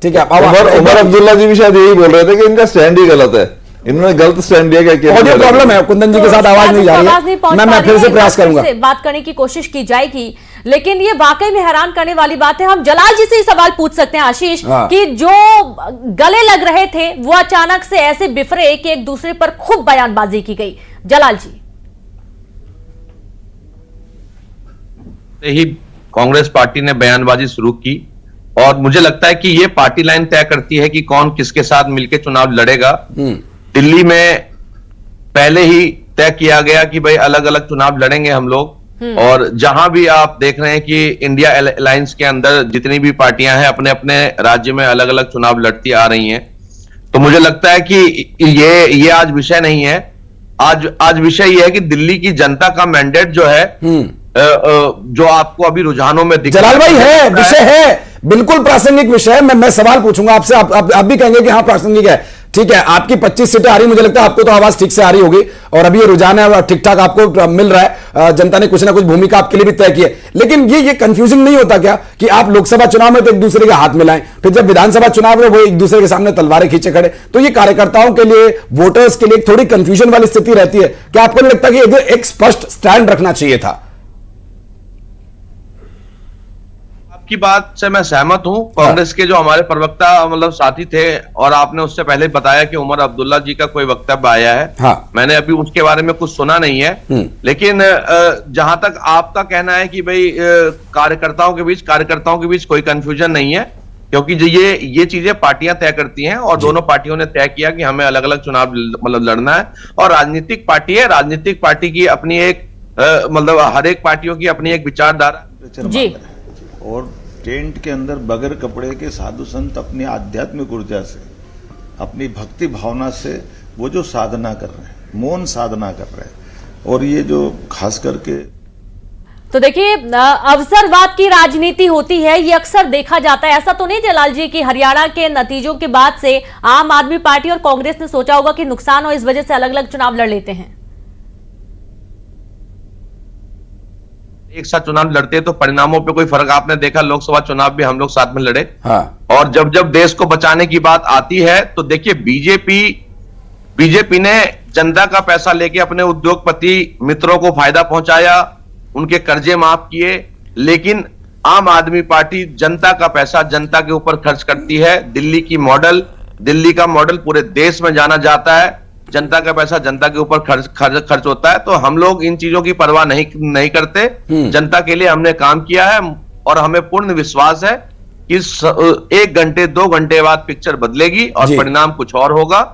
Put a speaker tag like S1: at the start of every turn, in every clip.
S1: ठीक है।
S2: उमर अब्दुल्ला जी भी शायद यही बोल रहे थे कि इनका स्टैंड ही गलत है, इन्होंने गलत स्टैंड लिया। क्या
S1: ऑडियो प्रॉब्लम है, कुंदन जी के साथ आवाज नहीं जा रही है, मैं फिर से प्रयास करूंगा,
S3: बात करने की कोशिश की जाएगी। लेकिन ये वाकई में हैरान करने वाली बात है। हम जलाल जी से ही सवाल पूछ सकते हैं आशीष कि जो गले लग रहे थे वो अचानक से ऐसे बिफरे कि एक दूसरे पर खूब बयानबाजी की गई। जलाल जी।
S4: ही कांग्रेस पार्टी ने बयानबाजी शुरू की और मुझे लगता है कि ये पार्टी लाइन तय करती है कि कौन किसके साथ मिलकर चुनाव लड़ेगा। दिल्ली में पहले ही तय किया गया कि भाई अलग अलग चुनाव लड़ेंगे हम लोग, और जहां भी आप देख रहे हैं कि इंडिया अलायंस के अंदर जितनी भी पार्टियां हैं अपने अपने राज्य में अलग अलग चुनाव लड़ती आ रही हैं। तो मुझे लगता है कि ये आज विषय नहीं है। आज विषय ये है कि दिल्ली की जनता का मैंडेट जो है, जो आपको अभी रुझानों में दिख
S1: जलाल भाई है, विषय है, बिल्कुल प्रासंगिक विषय है। मैं सवाल पूछूंगा आपसे, आप भी कहेंगे कि हाँ प्रासंगिक है। ठीक है, आपकी 25 सीटें आ रही, मुझे लगता है आपको तो आवाज ठीक से आ रही होगी और अभी ये रुझान है ठीक ठाक आपको मिल रहा है, जनता ने कुछ ना कुछ भूमिका आपके लिए भी तय की है। लेकिन ये कंफ्यूजिंग नहीं होता क्या कि आप लोकसभा चुनाव में तो एक दूसरे के हाथ मिलाएं, फिर जब विधानसभा चुनाव में वो एक दूसरे के सामने तलवारें खींचे खड़े, तो ये कार्यकर्ताओं के लिए, वोटर्स के लिए थोड़ी कंफ्यूजन वाली स्थिति रहती है। क्या आपको नहीं लगता कि एक स्पष्ट स्टैंड रखना चाहिए था?
S4: की बात से मैं सहमत हूं। कांग्रेस के जो हमारे प्रवक्ता मतलब साथी थे, और आपने उससे पहले बताया कि उमर अब्दुल्ला जी का कोई वक्तव्य आया है।
S1: हाँ।
S4: मैंने अभी उसके बारे में कुछ सुना नहीं है, लेकिन जहां तक आपका कहना है कि भाई कार्यकर्ताओं के बीच कोई कंफ्यूजन नहीं है, क्योंकि जो ये चीजें पार्टियां तय करती हैं और दोनों पार्टियों ने तय किया कि हमें अलग अलग चुनाव मतलब लड़ना है। और राजनीतिक पार्टी है, राजनीतिक पार्टी की अपनी एक मतलब हर एक पार्टियों की अपनी एक विचारधारा
S3: जी।
S5: और टेंट के अंदर बगैर कपड़े के साधु संत अपनी आध्यात्मिक ऊर्जा से, अपनी भक्ति भावना से वो जो साधना कर रहे हैं, मौन साधना कर रहे हैं, और ये जो खास करके
S3: तो देखिए अवसरवाद की राजनीति होती है, ये अक्सर देखा जाता है। ऐसा तो नहीं जलाल जी कि हरियाणा के नतीजों के बाद से आम आदमी पार्टी और कांग्रेस ने सोचा होगा कि नुकसान हो, इस वजह से अलग अलग चुनाव लड़ लेते हैं।
S4: एक साथ चुनाव लड़ते हैं तो परिणामों पे कोई फर्क आपने देखा। लोकसभा चुनाव भी हम लोग साथ में लड़े।
S1: हाँ।
S4: और जब देश को बचाने की बात आती है तो देखिए बीजेपी ने जनता का पैसा लेके अपने उद्योगपति मित्रों को फायदा पहुंचाया, उनके कर्जे माफ किए, लेकिन आम आदमी पार्टी जनता का पैसा जनता के ऊपर खर्च करती है। दिल्ली का मॉडल पूरे देश में जाना जाता है। जनता का पैसा जनता के ऊपर खर्च होता है, तो हम लोग इन चीजों की परवाह नहीं करते। जनता के लिए हमने काम किया है और हमें पूर्ण विश्वास है कि 1 घंटे 2 घंटे बाद पिक्चर बदलेगी और परिणाम कुछ और होगा।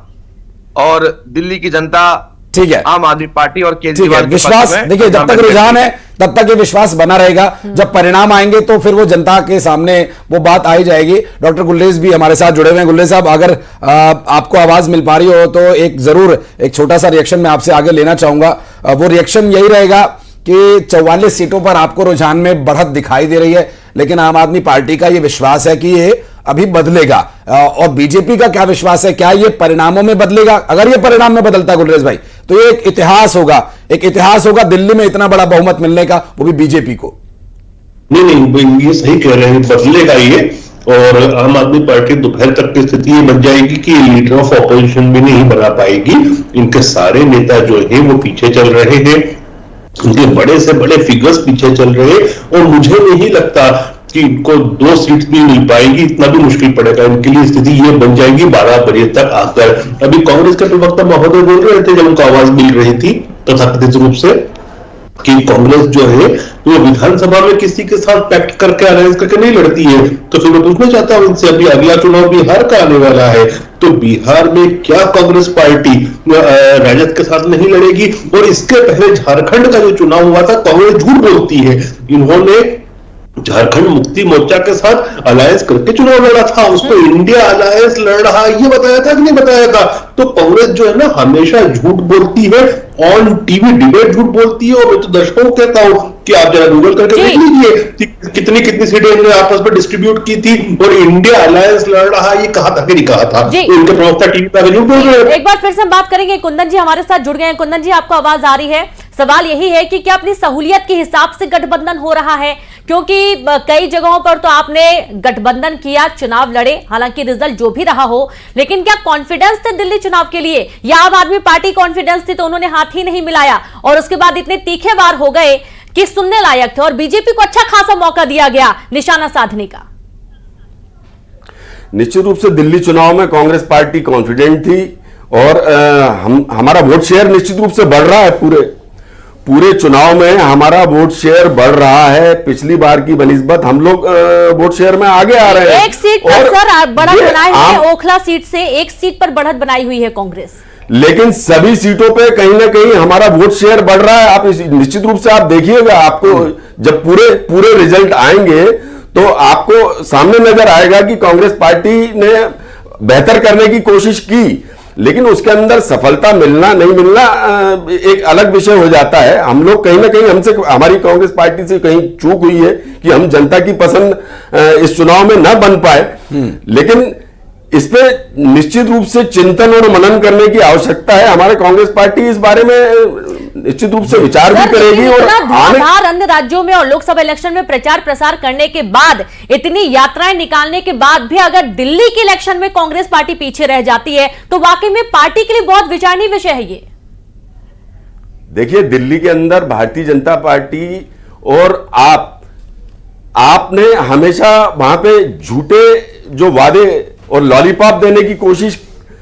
S4: और दिल्ली की जनता,
S1: ठीक है,
S4: आम आदमी पार्टी और केजरीवाल
S1: विश्वास, देखिए जब तक रुझान है तब तक ये विश्वास बना रहेगा। जब परिणाम आएंगे तो फिर वो जनता के सामने वो बात आई जाएगी। डॉक्टर गुल्लेश भी हमारे साथ जुड़े हुए हैं। गुल्लेश साहब, अगर आपको आवाज मिल पा रही हो तो एक छोटा सा रिएक्शन मैं आपसे आगे लेना चाहूंगा। वो रिएक्शन यही रहेगा कि 44 सीटों पर आपको रुझान में बढ़त दिखाई दे रही है, लेकिन आम आदमी पार्टी का ये विश्वास है कि ये अभी बदलेगा। और बीजेपी का क्या विश्वास है, क्या ये परिणामों में बदलेगा? अगर ये परिणाम में बदलता है गुलरेज भाई, तो ये एक इतिहास होगा दिल्ली में इतना बड़ा बहुमत मिलने का, वो भी बीजेपी को।
S6: नहीं, ये सही कह रहे हैं, बदलेगा ये। और आम आदमी पार्टी दोपहर तक की स्थिति ये बन जाएगी कि लीडर ऑफ ऑपोजिशन भी नहीं बना पाएगी। इनके सारे नेता जो है वो पीछे चल रहे हैं, उनके बड़े से बड़े फिगर्स पीछे चल रहे हैं, और मुझे नहीं लगता कि इनको 2 सीट भी मिल पाएगी, इतना भी मुश्किल पड़ेगा इनके लिए। स्थिति ये बन जाएगी 12 बजे तक आकर। अभी कांग्रेस के प्रवक्ता महोदय बोल रहे थे जब उनको आवाज मिल रही थी तथाकथित रूप से कि कांग्रेस जो है वो विधानसभा में किसी के साथ पैक्ट करके अलायंस करके नहीं लड़ती है। तो फिर मैं पूछना चाहता हूं इनसे, अभी अगला चुनाव बिहार का आने वाला है, तो बिहार में क्या कांग्रेस पार्टी राजद के साथ नहीं लड़ेगी? और इसके पहले झारखंड का जो चुनाव हुआ था, कांग्रेस झूठ बोलती है, इन्होंने झारखंड मुक्ति मोर्चा के साथ अलायंस करके चुनाव लड़ा था, उसको इंडिया अलायंस लड़ रहा, ये बताया था कि नहीं बताया था? तो कांग्रेस जो है ना हमेशा झूठ बोलती है, ऑन टीवी डिबेट झूठ बोलती है। और मैं तो दर्शकों को कहता हूं कि आप जरा गूगल करके देख लीजिए कितनी सीटें इन्होंने आपस में डिस्ट्रीब्यूट की थी, और इंडिया अलायंस लड़ रहा, ये कहा था कि नहीं कहा था? तो इनके प्रवक्ता टीवी पर झूठ बोल रहे हैं।
S3: एक बार फिर से हम बात करेंगे, कुंदन जी हमारे साथ जुड़ गए हैं। कुंदन जी, आपको आवाज आ रही है? सवाल यही है कि क्या अपनी सहूलियत के हिसाब से गठबंधन हो रहा है, क्योंकि कई जगहों पर तो आपने गठबंधन किया, चुनाव लड़े, हालांकि रिजल्ट जो भी रहा हो, लेकिन क्या कॉन्फिडेंस थे दिल्ली चुनाव के लिए, या आम आदमी पार्टी कॉन्फिडेंस थी तो उन्होंने हाथ ही नहीं मिलाया और उसके बाद इतने तीखे वार हो गए कि सुनने लायक थे और बीजेपी को अच्छा खासा मौका दिया गया निशाना साधने का?
S7: निश्चित रूप से दिल्ली चुनाव में कांग्रेस पार्टी कॉन्फिडेंट थी और हमारा वोट शेयर निश्चित रूप से बढ़ रहा है। पूरे चुनाव में हमारा वोट शेयर बढ़ रहा है। पिछली बार की बनिस्बत हम लोग वोट शेयर में आगे आ रहे हैं।
S3: एक सीट पर सर बढ़त बनाई हुई है, ओखला सीट से एक सीट पर बढ़त बनाई हुई है कांग्रेस,
S7: लेकिन सभी सीटों पे कहीं ना कहीं हमारा वोट शेयर बढ़ रहा है। आप निश्चित रूप से आप देखिएगा, आपको जब पूरे रिजल्ट आएंगे तो आपको सामने नजर आएगा कि कांग्रेस पार्टी ने बेहतर करने की कोशिश की, लेकिन उसके अंदर सफलता मिलना नहीं मिलना एक अलग विषय हो जाता है। हम लोग कहीं ना कहीं हमारी कांग्रेस पार्टी से कहीं चूक हुई है कि हम जनता की पसंद इस चुनाव में न बन पाए, लेकिन इस पे निश्चित रूप से चिंतन और मनन करने की आवश्यकता है। हमारे कांग्रेस पार्टी इस बारे में निश्चित रूप से विचार भी करेगी और
S3: धुआंधार अन्य राज्यों में और लोकसभा इलेक्शन में प्रचार प्रसार करने के बाद, इतनी यात्राएं निकालने के बाद भी अगर दिल्ली के इलेक्शन में कांग्रेस पार्टी पीछे रह जाती है तो वाकई में पार्टी के लिए बहुत विचारणीय विषय है ये।
S7: देखिए, दिल्ली के अंदर भारतीय जनता पार्टी और आपने हमेशा वहां पे झूठे जो वादे और लॉलीपॉप देने की कोशिश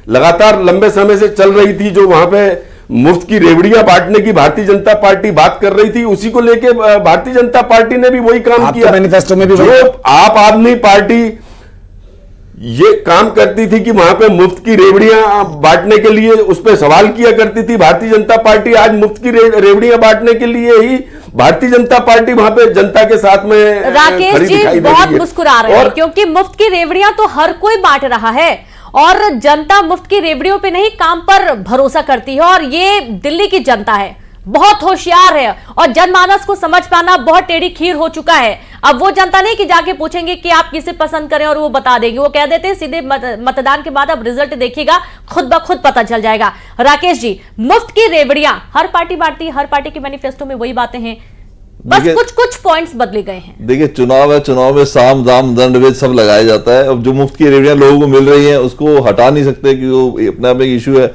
S7: लगातार लंबे समय से चल रही थी, जो वहां पे मुफ्त की रेवड़ियां बांटने की भारतीय जनता पार्टी बात कर रही थी, उसी को लेके भारतीय जनता पार्टी ने भी वही काम किया।
S1: मैनिफेस्टो में भी
S7: जो आप आदमी पार्टी ये काम करती थी कि वहां पे मुफ्त की रेवड़ियां बांटने के लिए उस पर सवाल किया करती थी, भारतीय जनता पार्टी आज मुफ्त की रेवड़ियां बांटने के लिए ही भारतीय जनता पार्टी वहां पे जनता के साथ में
S3: राकेश जी बहुत मुस्कुरा रहे हैं, क्योंकि मुफ्त की रेवड़ियां तो हर कोई बांट रहा है और जनता मुफ्त की रेवड़ियों पे नहीं काम पर भरोसा करती है, और ये दिल्ली की जनता है, बहुत होशियार है और जनमानस को समझ पाना बहुत टेढ़ी खीर हो चुका है। अब वो जनता नहीं कि जाके पूछेंगे कि आप किसे पसंद करें और वो बता देंगे, वो कह देते हैं सीधे मतदान के बाद अब रिजल्ट देखिएगा, खुद ब खुद पता चल जाएगा। राकेश जी, मुफ्त की रेवड़ियां हर पार्टी बांटती है, हर पार्टी के मैनिफेस्टो में वही बातें हैं, बस कुछ पॉइंट्स बदले गए हैं।
S2: देखिए, चुनाव है, चुनाव में साम दाम दंड भेद सब लगाया जाता है। अब जो मुफ्त की रेवड़ियां लोगों को मिल रही हैं उसको हटा नहीं सकते कि वो अपने आप एक इशू है,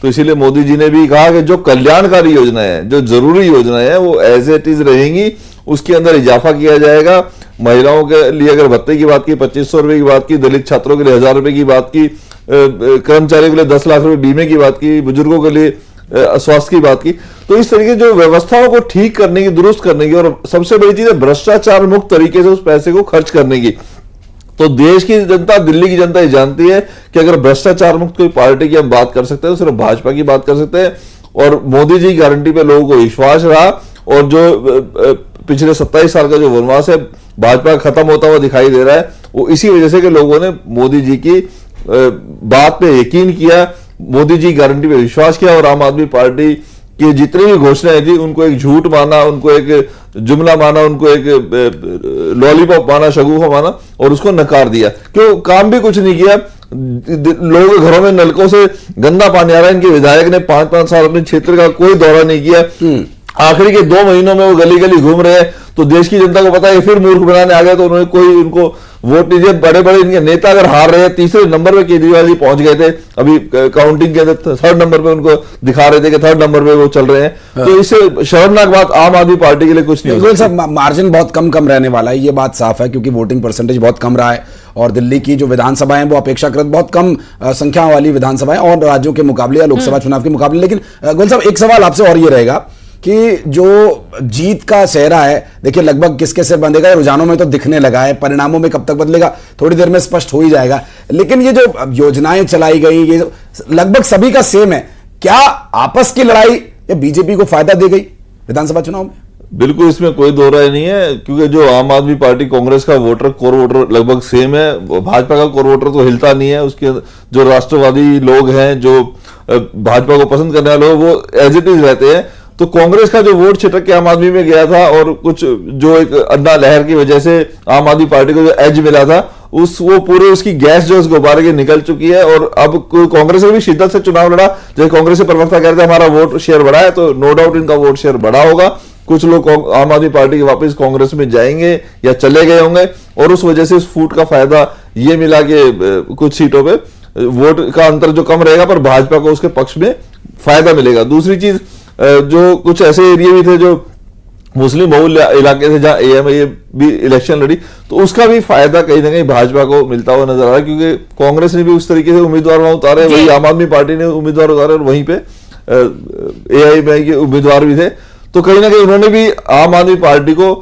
S2: तो इसीलिए मोदी जी ने भी कहा कि जो कल्याणकारी योजनाएं हैं, जो जरूरी योजनाएं हैं, वो एज इट इज रहेंगी, उसके अंदर इजाफा किया जाएगा। महिलाओं के लिए अगर भत्ते की बात की 2500 रुपए की बात की, दलित छात्रों के लिए 1000 रुपए की बात की, कर्मचारियों के लिए 10 लाख रुपए बीमे की बात की, बुजुर्गों के लिए स्वास्थ्य की बात की, तो इस तरीके जो व्यवस्थाओं को ठीक करने की, दुरुस्त करने की, और सबसे बड़ी चीज है भ्रष्टाचार मुक्त तरीके से उस पैसे को खर्च करने की। तो देश की जनता, दिल्ली की जनता ये जानती है कि अगर भ्रष्टाचार मुक्त कोई पार्टी की हम बात कर सकते हैं तो सिर्फ भाजपा की बात कर सकते हैं, और मोदी जी की गारंटी पे लोगों को विश्वास रहा, और जो पिछले 27 साल का जो वनवास है भाजपा का खत्म होता हुआ दिखाई दे रहा है, वो इसी वजह से कि लोगों ने मोदी जी की बात पे यकीन किया, मोदी जी गारंटी पे विश्वास किया, और आम आदमी पार्टी की जितनी भी घोषणाएं थी उनको एक झूठ माना, उनको एक जुमला माना, उनको एक लॉलीपॉप माना, शगुफा माना, और उसको नकार दिया। क्यों? काम भी कुछ नहीं किया। लोगों के घरों में नलकों से गंदा पानी आ रहा है, इनके विधायक ने 5-5 साल अपने क्षेत्र का कोई दौरा नहीं किया, आखिरी के 2 महीनों में वो गली गली घूम रहे हैं। तो देश की जनता को पता है फिर मूर्ख बनाने आ गए, तो उन्होंने कोई उनको वोट नहीं दिया। बड़े बड़े इनके नेता अगर हार रहे हैं, तीसरे नंबर पे केजरीवाल जी पहुंच गए थे, अभी काउंटिंग के अंदर 3rd नंबर पे उनको दिखा रहे थे कि 3rd नंबर पे वो चल रहे हैं। तो इससे शर्मनाक बात आम आदमी पार्टी के लिए कुछ नहीं हो
S1: सकता। मार्जिन बहुत कम रहने वाला है, ये बात साफ है, क्योंकि वोटिंग परसेंटेज बहुत कम रहा है और दिल्ली की जो विधानसभाएं वो अपेक्षाकृत बहुत कम संख्या वाली विधानसभाएं और राज्यों के मुकाबले या लोकसभा चुनाव के मुकाबले। लेकिन गोयल साहब, एक सवाल आपसे और ये रहेगा कि जो जीत का सेहरा है, देखिए लगभग किसके से बंधेगा, रुझानों में तो दिखने लगा है, परिणामों में कब तक बदलेगा थोड़ी देर में स्पष्ट हो ही जाएगा। लेकिन ये जो योजनाएं चलाई गई, ये लगभग सभी का सेम है, क्या आपस की लड़ाई या बीजेपी को फायदा दे गई विधानसभा चुनाव में?
S2: बिल्कुल, इसमें कोई दो राय नहीं है, क्योंकि जो आम आदमी पार्टी कांग्रेस का वोटर, कोर वोटर लगभग सेम है। भाजपा का कोर वोटर तो हिलता नहीं है, उसके जो राष्ट्रवादी लोग हैं, जो भाजपा को पसंद करने वाले लोग, वो एज इट इज रहते हैं। तो कांग्रेस का जो वोट छिटक के आम आदमी में गया था और कुछ जो एक अन्ना लहर की वजह से आम आदमी पार्टी को जो एज मिला था वो पूरे उसकी गैस जो उस गुब्बारे की निकल चुकी है। और अब कांग्रेस ने भी शिद्दत से चुनाव लड़ा। जैसे कांग्रेस के प्रवक्ता कह रहे थे हमारा वोट शेयर बढ़ा है, तो नो डाउट इनका वोट शेयर बढ़ा होगा। कुछ लोग आम आदमी पार्टी के वापस कांग्रेस में जाएंगे या चले गए होंगे और उस वजह से इस फूट का फायदा ये मिला कि कुछ सीटों पे वोट का अंतर जो कम रहेगा पर भाजपा को उसके पक्ष में फायदा मिलेगा। दूसरी चीज, जो कुछ ऐसे एरिया भी थे जो मुस्लिम बहुल इलाके थे जहां एएमआई भी इलेक्शन लड़ी, तो उसका भी फायदा कहीं ना कहीं भाजपा को मिलता हुआ नजर आ रहा है, क्योंकि कांग्रेस ने भी उस तरीके से उम्मीदवार वहां उतारे, वही आम आदमी पार्टी ने उम्मीदवार उतारे और वहीं पे एआईएमआई के उम्मीदवार भी थे। तो कहीं ना कहीं उन्होंने भी आम आदमी पार्टी को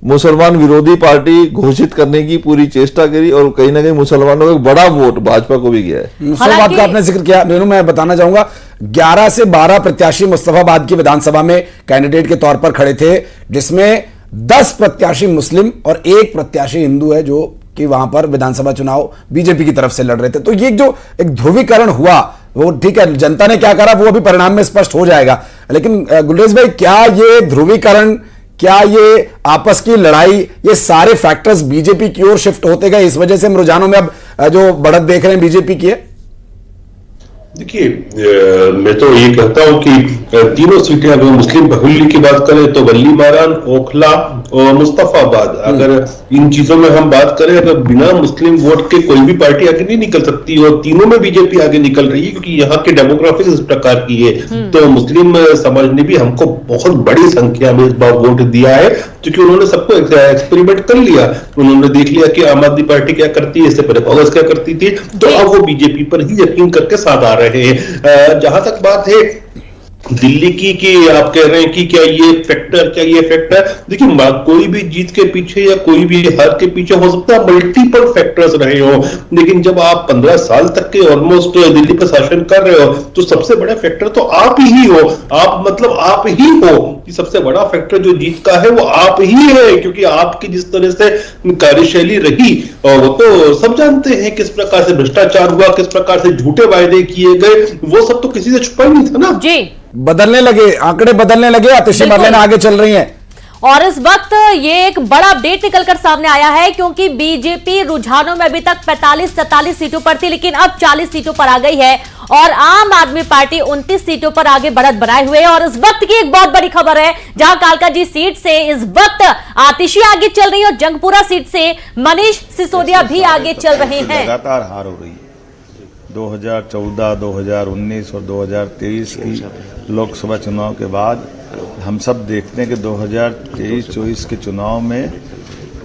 S2: मुसलमान विरोधी पार्टी घोषित करने की पूरी चेष्टा करी और कहीं ना कहीं मुसलमानों का एक बड़ा वोट भाजपा को भी गया है।
S1: मुस्तफाबाद का आपने जिक्र किया रेनू, मैं बताना चाहूंगा 11 से 12 प्रत्याशी मुस्तफाबाद की विधानसभा में कैंडिडेट के तौर पर खड़े थे, जिसमें 10 प्रत्याशी मुस्लिम और 1 प्रत्याशी हिंदू है जो कि वहां पर विधानसभा चुनाव बीजेपी की तरफ से लड़ रहे थे। तो ये जो एक ध्रुवीकरण हुआ वो ठीक है, जनता ने क्या करा वो अभी परिणाम में स्पष्ट हो जाएगा। लेकिन गुलरेज भाई, क्या ये ध्रुवीकरण, क्या ये आपस की लड़ाई, ये सारे फैक्टर्स बीजेपी की ओर शिफ्ट होते गए, इस वजह से हम रुझानों में अब जो बढ़त देख रहे हैं बीजेपी की है?
S6: देखिए, मैं तो ये कहता हूं कि तीनों सीटें, अगर मुस्लिम बहुल्य की बात करें तो वल्ली मारान, ओखला और मुस्तफाबाद, अगर इन चीजों में हम बात करें, अगर बिना मुस्लिम वोट के कोई भी पार्टी आगे नहीं निकल सकती और तीनों में बीजेपी आगे निकल रही है क्योंकि यहाँ की डेमोग्राफी इस प्रकार की है। तो मुस्लिम समाज ने भी हमको बहुत बड़ी संख्या में इस बार वोट दिया है क्योंकि उन्होंने सबको एक्सपेरिमेंट कर लिया। उन्होंने देख लिया कि आम आदमी पार्टी क्या करती है, इससे पहले कांग्रेस क्या करती थी, तो अब वो बीजेपी पर ही यकीन करके साथ आ रहे हैं। जहां तक बात है दिल्ली की कि आप कह रहे हैं कि क्या ये फैक्टर, देखिए कोई भी जीत के पीछे या कोई भी हार के पीछे हो सकता है मल्टीपल फैक्टर्स रहे हो, लेकिन जब आप 15 साल तक के ऑलमोस्ट दिल्ली पर शासन कर रहे हो तो सबसे बड़ा फैक्टर तो आप ही हो। आप ही हो कि सबसे बड़ा फैक्टर जो जीत का है वो आप ही है, क्योंकि आपकी जिस तरह से कार्यशैली रही वो तो सब जानते हैं, किस प्रकार से भ्रष्टाचार हुआ, किस प्रकार से झूठे वायदे किए गए, वो सब तो किसी से छुपा ही नहीं था ना
S3: जी।
S1: बदलने लगे, आंकड़े बदलने लगे, आतिशी मरलेना आगे चल रही हैं।
S3: और इस वक्त ये एक बड़ा अपडेट निकलकर सामने आया है क्योंकि बीजेपी रुझानों में अभी तक 45-47 सीटों पर थी, लेकिन अब 40 सीटों पर आ गई है और आम आदमी पार्टी 29 सीटों पर आगे बढ़त बनाए हुए है। और इस वक्त की एक बहुत बड़ी खबर है जहां कालकाजी सीट से इस वक्त आतिशी आगे चल रही है और जंगपुरा सीट से मनीष सिसोदिया भी आगे चल रहे हैं।
S5: लगातार हार हो रही है। 2014, 2019 और 2023 की लोकसभा चुनाव के बाद हम सब देखते हैं कि 2023-24 के चुनाव में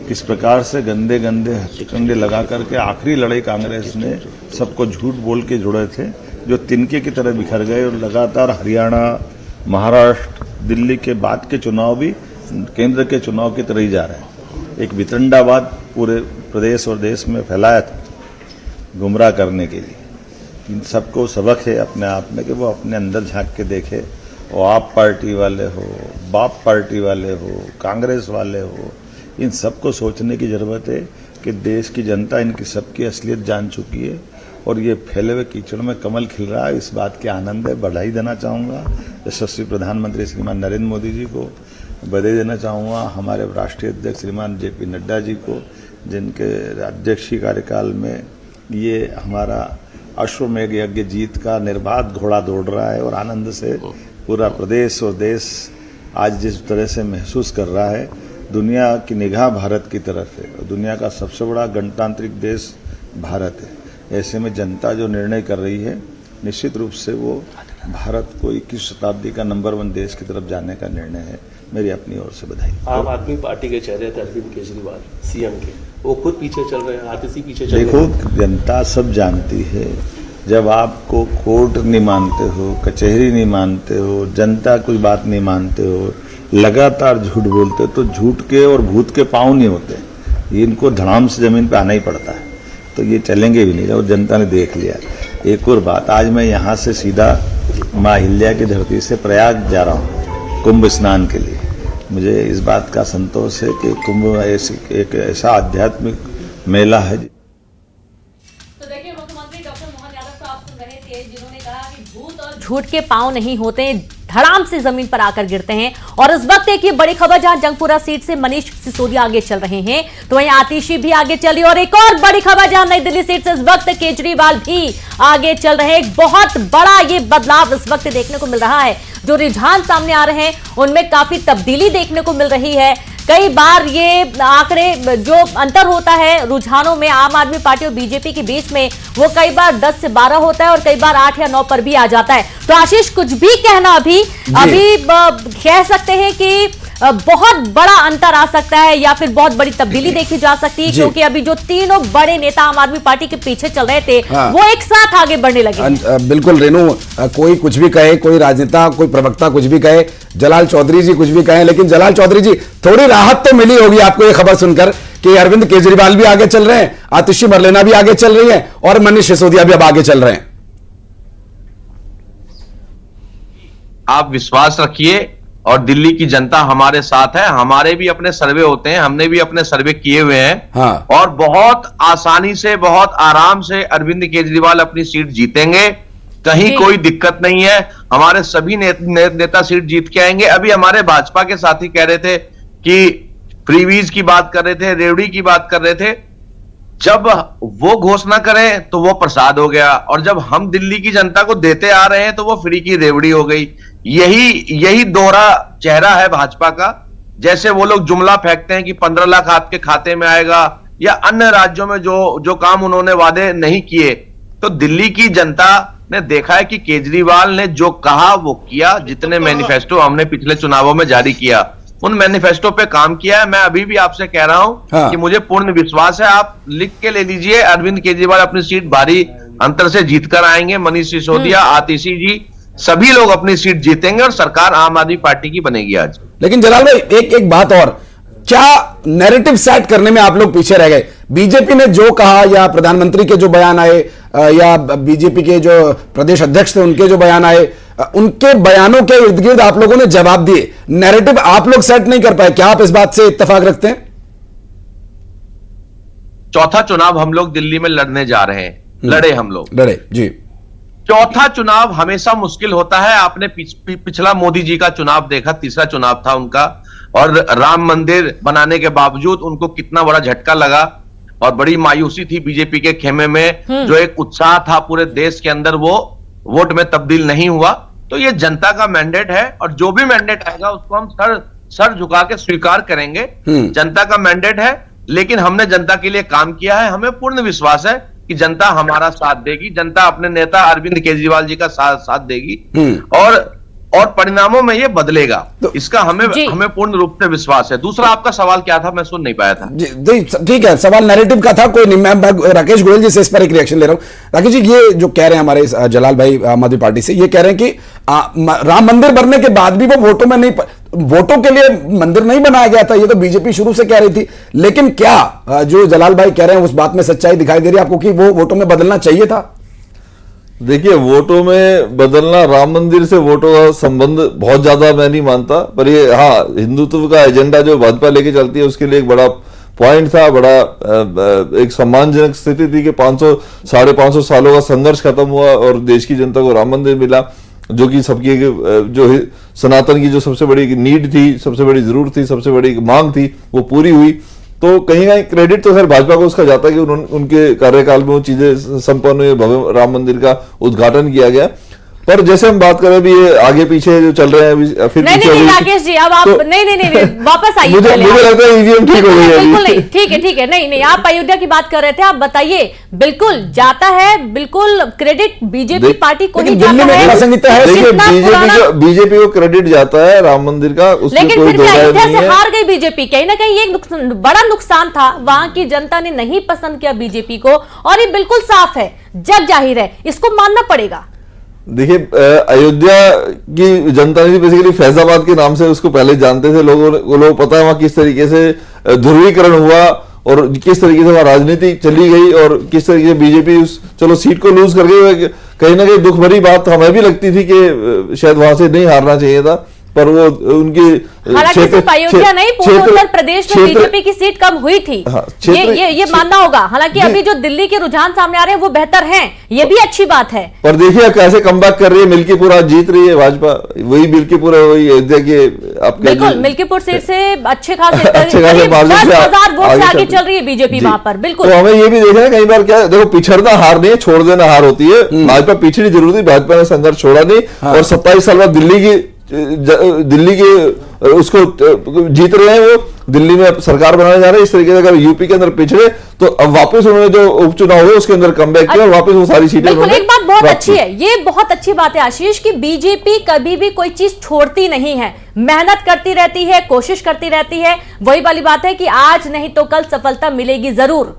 S5: किस प्रकार से गंदे हथकंडे लगा करके आखिरी लड़ाई कांग्रेस ने सबको झूठ बोल के जुड़े थे, जो तिनके की तरह बिखर गए और लगातार हरियाणा, महाराष्ट्र, दिल्ली के बाद के चुनाव भी केंद्र के चुनाव की तरह ही जा रहे हैं। एक वितंडावाद पूरे प्रदेश और देश में फैलाया था गुमराह करने के लिए। इन सबको सबक है अपने आप में कि वो अपने अंदर झांक के देखे, और आप पार्टी वाले हो, बाप पार्टी वाले हो, कांग्रेस वाले हो, इन सबको सोचने की जरूरत है कि देश की जनता इनकी सबकी असलियत जान चुकी है और ये फैले हुए कीचड़ में कमल खिल रहा है। इस बात की आनंद है। बधाई देना चाहूँगा यशस्वी प्रधानमंत्री श्रीमान नरेंद्र मोदी जी को, बधाई देना चाहूँगा हमारे राष्ट्रीय अध्यक्ष श्रीमान JP नड्डा जी को, जिनके अध्यक्षीय कार्यकाल में ये हमारा अश्वमेघ यज्ञ जीत का निर्बाध घोड़ा दौड़ रहा है और आनंद से पूरा प्रदेश और देश आज जिस तरह से महसूस कर रहा है। दुनिया की निगाह भारत की तरफ है और दुनिया का सबसे बड़ा गणतांत्रिक देश भारत है। ऐसे में जनता जो निर्णय कर रही है, निश्चित रूप से वो भारत को 21 शताब्दी का नंबर 1 देश की तरफ जाने का निर्णय है। मेरी अपनी ओर से बधाई।
S8: आम आदमी पार्टी के चेहरे थे अरविंद केजरीवाल CM के, वो खुद पीछे चल रहे हैं, आतिशी पीछे चल रहे हैं।
S5: देखो, जनता सब जानती है, जब आपको कोर्ट नहीं मानते हो, कचहरी नहीं मानते हो, जनता कोई बात नहीं मानते हो, लगातार झूठ बोलते हो, तो झूठ के और भूत के पाँव नहीं होते, ये इनको धड़ाम से जमीन पे आना ही पड़ता है। तो ये चलेंगे भी नहीं और जनता ने देख लिया। एक और बात, आज मैं यहाँ से सीधा माँ अहिल्या की धरती से प्रयाग जा रहा हूँ कुंभ स्नान के लिए। मुझे इस बात का संतोष है कि कुंभ एक ऐसा आध्यात्मिक मेला है।
S3: तो देखिए, मुख्यमंत्री डॉक्टर मोहन यादव को आप सुन रहे थे, जिन्होंने कहा कि भूत और झूठ के पांव नहीं होते, धड़ाम से जमीन पर आकर गिरते हैं। और इस वक्त एक ये बड़ी खबर, जहां जंगपुरा सीट से मनीष सिसोदिया आगे चल रहे हैं, तो वहीं आतिशी भी आगे चली। और एक और बड़ी खबर, जहां नई दिल्ली सीट से इस वक्त केजरीवाल भी आगे चल रहे हैं। एक बहुत बड़ा ये बदलाव इस वक्त देखने को मिल रहा है। जो रुझान सामने आ रहे हैं उनमें काफी तब्दीली देखने को मिल रही है। कई बार ये आंकड़े, जो अंतर होता है रुझानों में आम आदमी पार्टी और बीजेपी के बीच में, वो कई बार 10 से 12 होता है और कई बार 8 या 9 पर भी आ जाता है। तो आशीष, कुछ भी कहना अभी कह सकते हैं कि बहुत बड़ा अंतर आ सकता है या फिर बहुत बड़ी तब्दीली देखी जा सकती है, क्योंकि अभी जो तीनों बड़े नेता आम आदमी पार्टी के पीछे चल रहे थे, वो एक साथ आगे बढ़ने लगे।
S1: बिल्कुल रेनू, कोई कुछ भी कहे, कोई राजनेता, कोई प्रवक्ता कुछ भी कहे, जलाल चौधरी जी कुछ भी कहे, लेकिन जलाल चौधरी जी, थोड़ी राहत तो मिली होगी आपको ये खबर सुनकर कि अरविंद केजरीवाल भी आगे चल रहे हैं, आतिशी मरलेना भी आगे चल रही है और मनीष सिसोदिया भी अब आगे चल रहे हैं।
S4: आप विश्वास रखिए और दिल्ली की जनता हमारे साथ है। हमारे भी अपने सर्वे होते हैं, हमने भी अपने सर्वे किए हुए हैं।
S1: हाँ।
S4: और बहुत आसानी से, बहुत आराम से अरविंद केजरीवाल अपनी सीट जीतेंगे। कहीं कोई दिक्कत नहीं है। हमारे सभी नेता सीट जीत के आएंगे। अभी हमारे भाजपा के साथी कह रहे थे कि फ्रीवीज की बात कर रहे थे, रेवड़ी की बात कर रहे थे। जब वो घोषणा करें तो वो प्रसाद हो गया, और जब हम दिल्ली की जनता को देते आ रहे हैं तो वो फ्री की रेवड़ी हो गई। यही दोहरा चेहरा है भाजपा का। जैसे वो लोग जुमला फेंकते हैं कि 15 लाख आपके खाते में आएगा, या अन्य राज्यों में जो काम उन्होंने वादे नहीं किए, तो दिल्ली की जनता ने देखा है कि केजरीवाल ने जो कहा वो किया। जितने मैनिफेस्टो हमने पिछले चुनावों में जारी किया, उन मैनिफेस्टो पे काम किया है। मैं अभी भी आपसे कह रहा हूं कि मुझे पूर्ण विश्वास है। आप लिख के ले लीजिए, अरविंद केजरीवाल अपनी सीट भारी अंतर से जीतकर आएंगे। मनीष सिसोदिया, आतिशी जी, सभी लोग अपनी सीट जीतेंगे और सरकार आम आदमी पार्टी की बनेगी आज।
S1: लेकिन जलाल भाई, एक बात और, क्या नैरेटिव सेट करने में आप लोग पीछे रह गए? बीजेपी ने जो कहा, या प्रधानमंत्री के जो बयान आए, या बीजेपी के जो प्रदेश अध्यक्ष थे उनके जो बयान आए, उनके बयानों के इर्द गिर्द आप लोगों ने जवाब दिए, नैरेटिव आप लोग सेट नहीं कर पाए। क्या आप इस बात से इत्तेफाक रखते हैं?
S4: चौथा चुनाव हम लोग दिल्ली में लड़ने जा रहे हैं। लड़े हम लोग,
S1: लड़े जी।
S4: चौथा चुनाव हमेशा मुश्किल होता है। आपने पिछला मोदी जी का चुनाव देखा, तीसरा चुनाव था उनका, और राम मंदिर बनाने के बावजूद उनको कितना बड़ा झटका लगा और बड़ी मायूसी थी बीजेपी के खेमे में। जो एक उत्साह था पूरे देश के अंदर, वो वोट में तब्दील नहीं हुआ। तो ये जनता का मैंडेट है, और जो भी मैंडेट आएगा उसको हम सर झुका के स्वीकार करेंगे। जनता का मैंडेट है, लेकिन हमने जनता के लिए काम किया है। हमें पूर्ण विश्वास है कि जनता हमारा साथ देगी। जनता अपने नेता अरविंद केजरीवाल जी का साथ देगी, और परिणामों में ये बदलेगा। तो इसका हमें पूर्ण रूप से विश्वास है। दूसरा आपका सवाल क्या था, मैं सुन नहीं पाया था।
S1: ठीक है, सवाल नैरेटिव का था, कोई नहीं। मैं राकेश गोयल जी से इस पर एक रिएक्शन ले रहा हूं। राकेश जी, ये जो कह रहे हैं हमारे जलाल भाई आम आदमी पार्टी से, ये कह रहे हैं कि राम मंदिर बनने के बाद भी वो वोटों में नहीं, वोटों के लिए मंदिर नहीं बनाया गया था। ये तो बीजेपी शुरू से कह रही थी। लेकिन क्या जो जलाल भाई कह रहे हैं उस बात में सच्चाई दिखाई दे रही है आपको कि वो वोटों में बदलना चाहिए था?
S2: देखिए, वोटों में बदलना, राम मंदिर से वोटों का संबंध बहुत ज्यादा मैं नहीं मानता, पर ये हाँ, हिंदुत्व का एजेंडा जो भाजपा लेके चलती है उसके लिए एक बड़ा पॉइंट था, बड़ा एक सम्मानजनक स्थिति थी कि 500-550 सालों का संघर्ष खत्म हुआ और देश की जनता को राम मंदिर मिला, जो कि सबकी जो सनातन की जो सबसे बड़ी नीड थी, सबसे बड़ी जरूरत थी, सबसे बड़ी मांग थी, वो पूरी हुई। तो कहीं ना क्रेडिट तो खैर भाजपा को उसका जाता है कि उनके कार्यकाल में वो चीजें संपन्न हुई, भव्य राम मंदिर का उद्घाटन किया गया। पर जैसे हम बात करें अभी ये आगे पीछे जो चल रहे हैं, फिर
S3: नहीं राकेश जी, अब आप नहीं वापस आइए।
S2: मुझे लगता है ईवीएम ठीक हो गई है।
S3: बिल्कुल नहीं, ठीक है, नहीं आप अयोध्या की बात कर रहे थे, आप बताइए। बिल्कुल जाता है, बिल्कुल क्रेडिट बीजेपी पार्टी को ही जाता है।
S2: देखिए, बीजेपी को क्रेडिट जाता है राम मंदिर का,
S3: लेकिन फिर भी अयोध्या से हार गई बीजेपी। कहीं ना कहीं एक बड़ा नुकसान था, वहां की जनता ने नहीं पसंद किया बीजेपी को, और ये बिल्कुल साफ है, जग जाहिर है, इसको मानना पड़ेगा।
S2: देखिए, अयोध्या की जनता ने बेसिकली फैजाबाद के नाम से उसको पहले जानते थे लोग पता है वहां किस तरीके से ध्रुवीकरण हुआ और किस तरीके से वहां राजनीति चली गई और किस तरीके से बीजेपी उस सीट को लूज कर गई। कहीं ना कहीं दुख भरी बात हमें भी लगती थी कि शायद वहां से नहीं हारना चाहिए था, पर वो उनकी
S3: हालांकि सिर्फ अयोध्या नहीं, पूरे उत्तर प्रदेश में बीजेपी की सीट कम हुई थी। ये मानना होगा। हालांकि अभी जो दिल्ली के रुझान सामने आ रहे हैं वो बेहतर हैं, ये भी अच्छी बात है।
S2: पर देखिए कैसे कमबैक कर रही है, मिल्कीपुर आज जीत रही है भाजपा, वही मिल्कीपुर है, वही अयोध्या के आपके
S3: बिल्कुल मिल्कीपुर सीट से अच्छे खासे
S2: 10,000
S3: वोट से आगे चल रही है बीजेपी वहां पर। बिल्कुल,
S2: तो हमें ये भी देखना है कई बार क्या देखो, पिछड़ना हार नहीं है, छोड़ देना हार होती है। भाजपा पिछड़ी जरूर थी, भाजपा ने संघर्ष छोड़ा नहीं, और 27 साल बाद दिल्ली के उसको जीत रहे हैं, वो दिल्ली में सरकार बनाने जा रहे हैं। इस तरीके से अगर यूपी के अंदर पिछड़े तो अब वापस उन्होंने जो उपचुनाव हुए उसके अंदर कमबैक किया और वापस वो सारी सीटें।
S3: बिल्कुल, एक बात बहुत अच्छी है, ये बहुत अच्छी बात है आशीष, की बीजेपी कभी भी कोई चीज छोड़ती नहीं है, मेहनत करती रहती है, कोशिश करती रहती है। वही वाली बात है कि आज नहीं तो कल सफलता मिलेगी जरूर।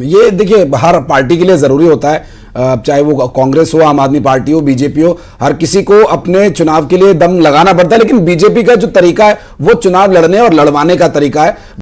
S1: ये देखिए हर पार्टी के लिए जरूरी होता है, चाहे वो कांग्रेस हो, आम आदमी पार्टी हो, बीजेपी हो, हर किसी को अपने चुनाव के लिए दम लगाना पड़ता है। लेकिन बीजेपी का जो तरीका है वो चुनाव लड़ने और लड़वाने का तरीका है।